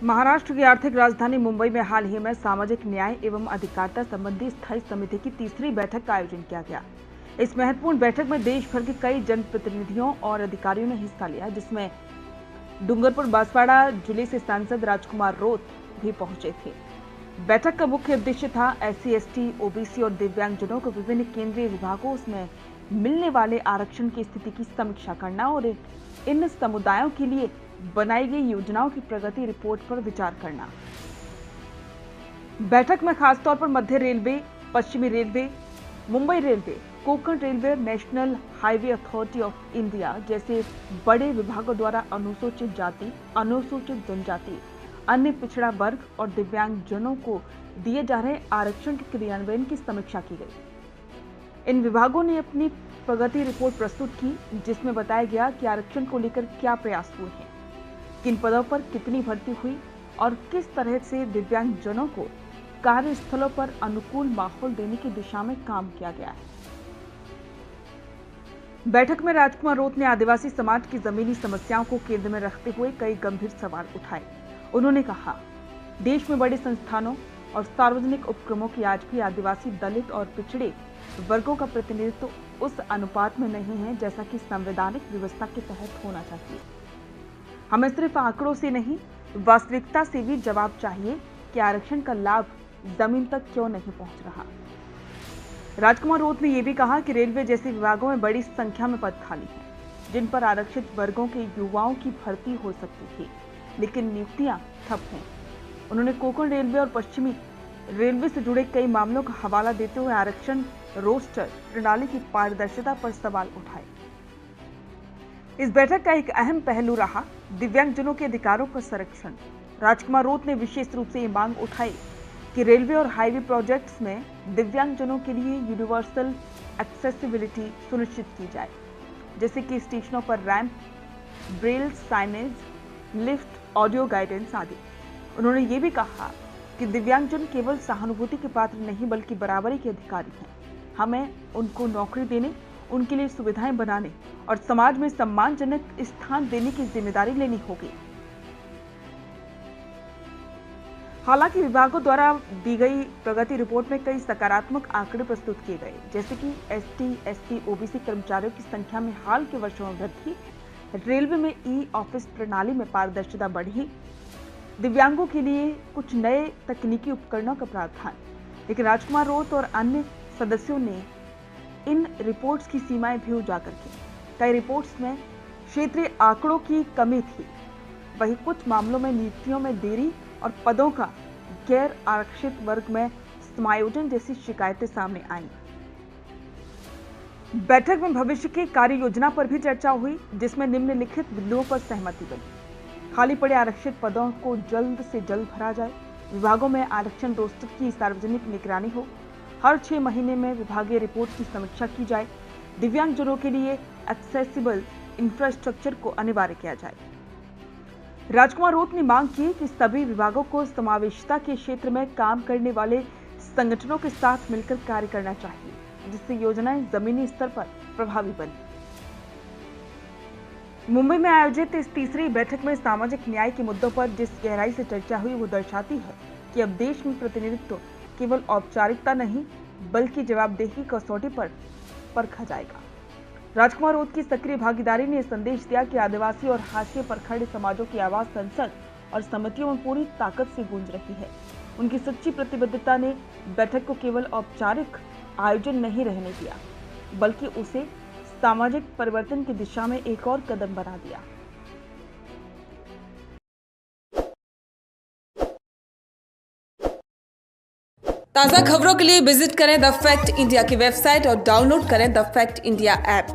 महाराष्ट्र की आर्थिक राजधानी मुंबई में हाल ही में सामाजिक न्याय एवं अधिकारिता संबंधी स्थायी समिति की तीसरी बैठक का आयोजन किया गया। इस महत्वपूर्ण बैठक में देश भर के कई जनप्रतिनिधियों और अधिकारियों ने हिस्सा लिया, जिसमें डूंगरपुर बांसवाड़ा जिले से सांसद राजकुमार रोत भी पहुंचे थे। बैठक का मुख्य उद्देश्य था SC, ST, OBC और दिव्यांगजनों को विभिन्न केंद्रीय विभागों में मिलने वाले आरक्षण की स्थिति की समीक्षा करना और इन समुदायों के लिए बनाई गई योजनाओं की प्रगति रिपोर्ट पर विचार करना। बैठक में खासतौर पर मध्य रेलवे, पश्चिमी railway, Mumbai railway, Konkan railway, national highway authority of India जैसे बड़े विभागों द्वारा अनुसूचित जाति, अनुसूचित जनजाति, अन्य पिछड़ा वर्ग और दिव्यांगजनों को दिए जा रहे आरक्षण के क्रियान्वयन की समीक्षा की गई। इन विभागों ने अपनी प्रगति रिपोर्ट प्रस्तुत की, जिसमें बताया गया कि आरक्षण को लेकर क्या प्रयास हुए हैं, किन पदों पर कितनी भर्ती हुई और किस तरह से दिव्यांगजनों को कार्यस्थलों पर अनुकूल माहौल देने की दिशा में काम किया गया है। बैठक में राजकुमार रोत ने आदिवासी समाज की जमीनी समस्याओं को केंद्र में रखते हुए कई गंभीर सवाल उठाए। उन्होंने कहा, देश में बड़े संस्थानों और सार्वजनिक उपक्रमों की आज भी आदिवासी, दलित और पिछड़े वर्गों का प्रतिनिधित्व उस अनुपात में नहीं है जैसा कि संवैधानिक व्यवस्था के तहत होना चाहिए। हमें सिर्फ आंकड़ों से नहीं, वास्तविकता से भी जवाब चाहिए कि आरक्षण का लाभ जमीन तक क्यों नहीं पहुंच रहा। राजकुमार रोत ने यह भी कहा कि रेलवे जैसे विभागों में बड़ी संख्या में पद खाली हैं, जिन पर आरक्षित वर्गों के युवाओं की भर्ती हो सकती थी, लेकिन नियुक्तियां ठप हैं। उन्होंने कोंकण रेलवे और पश्चिमी रेलवे से जुड़े कई मामलों का हवाला देते हुए आरक्षण रोस्टर प्रणाली की पारदर्शिता पर सवाल उठाए। इस बैठक का एक अहम पहलू रहा दिव्यांगजनों के अधिकारों का संरक्षण। राजकुमार रोत ने विशेष रूप से ये मांग उठाई कि रेलवे और हाईवे प्रोजेक्ट्स में दिव्यांगजनों के लिए यूनिवर्सल एक्सेसिबिलिटी सुनिश्चित की जाए, जैसे कि स्टेशनों पर ramp, Braille signage, lift, audio guidance आदि। उन्होंने ये भी कहा कि दिव्यांगजन केवल सहानुभूति के पात्र नहीं बल्कि बराबरी के अधिकारी हैं। हमें उनको नौकरी देने, उनके लिए सुविधाएं बनाने और समाज में सम्मानजनक स्थान देने की जिम्मेदारी लेनी होगी। हालांकि विभागों द्वारा दी गई प्रगति रिपोर्ट में कई सकारात्मक आंकड़े प्रस्तुत किए गए, जैसे कि ST, SC, OBC कर्मचारियों की संख्या में हाल के वर्षों में वृद्धि, रेलवे में ई-ऑफिस प्रणाली में पारदर्शिता बढ़ी, दिव्यांगों के लिए कुछ नए तकनीकी उपकरणों का प्रावधान। लेकिन राजकुमार रोत और अन्य सदस्यों ने इन रिपोर्ट्स की सीमाएं भी उजागर की। कई रिपोर्ट्स में क्षेत्रीय आंकड़ों की कमी थी, वहीं कुछ मामलों में नियुक्तियों में देरी और पदों का गैर आरक्षित वर्ग में समायोजन जैसी शिकायतें सामने आईं। बैठक में भविष्य की कार्य योजना पर भी चर्चा हुई, जिसमें निम्नलिखित बिंदुओं पर सहमति बनी। खाली पड़े आरक्षित पदों को जल्द से जल्द भरा जाए, विभागों में आरक्षण रोस्टर की सार्वजनिक निगरानी हो, हर 6 महीने में विभागीय रिपोर्ट की समीक्षा की जाए, दिव्यांगजनों के लिए एक्सेसिबल इंफ्रास्ट्रक्चर को अनिवार्य किया जाए। राजकुमार रोत ने मांग की कि सभी विभागों को समावेशिता के क्षेत्र में काम करने वाले संगठनों के साथ मिलकर कार्य करना चाहिए, जिससे योजनाएं जमीनी स्तर पर प्रभावी बने। मुंबई में आयोजित इस तीसरी बैठक में सामाजिक न्याय के मुद्दों पर जिस गहराई से चर्चा हुई, वो दर्शाती है कि अब देश में प्रतिनिधित्व केवल औपचारिकता नहीं बल्कि जवाबदेही कसौटी पर परखा जाएगा। राजकुमार रोत की सक्रिय भागीदारी ने संदेश दिया कि आदिवासी और हाशिए पर खड़े समाजों की आवाज संसद और समितियों में पूरी ताकत से गूंज रही है। उनकी सच्ची प्रतिबद्धता ने बैठक को केवल औपचारिक आयोजन नहीं रहने दिया, बल्कि उसे सामाजिक परिवर्तन की दिशा में एक और कदम बना दिया। ताज़ा खबरों के लिए विजिट करें द फैक्ट इंडिया की वेबसाइट और डाउनलोड करें द फैक्ट इंडिया ऐप।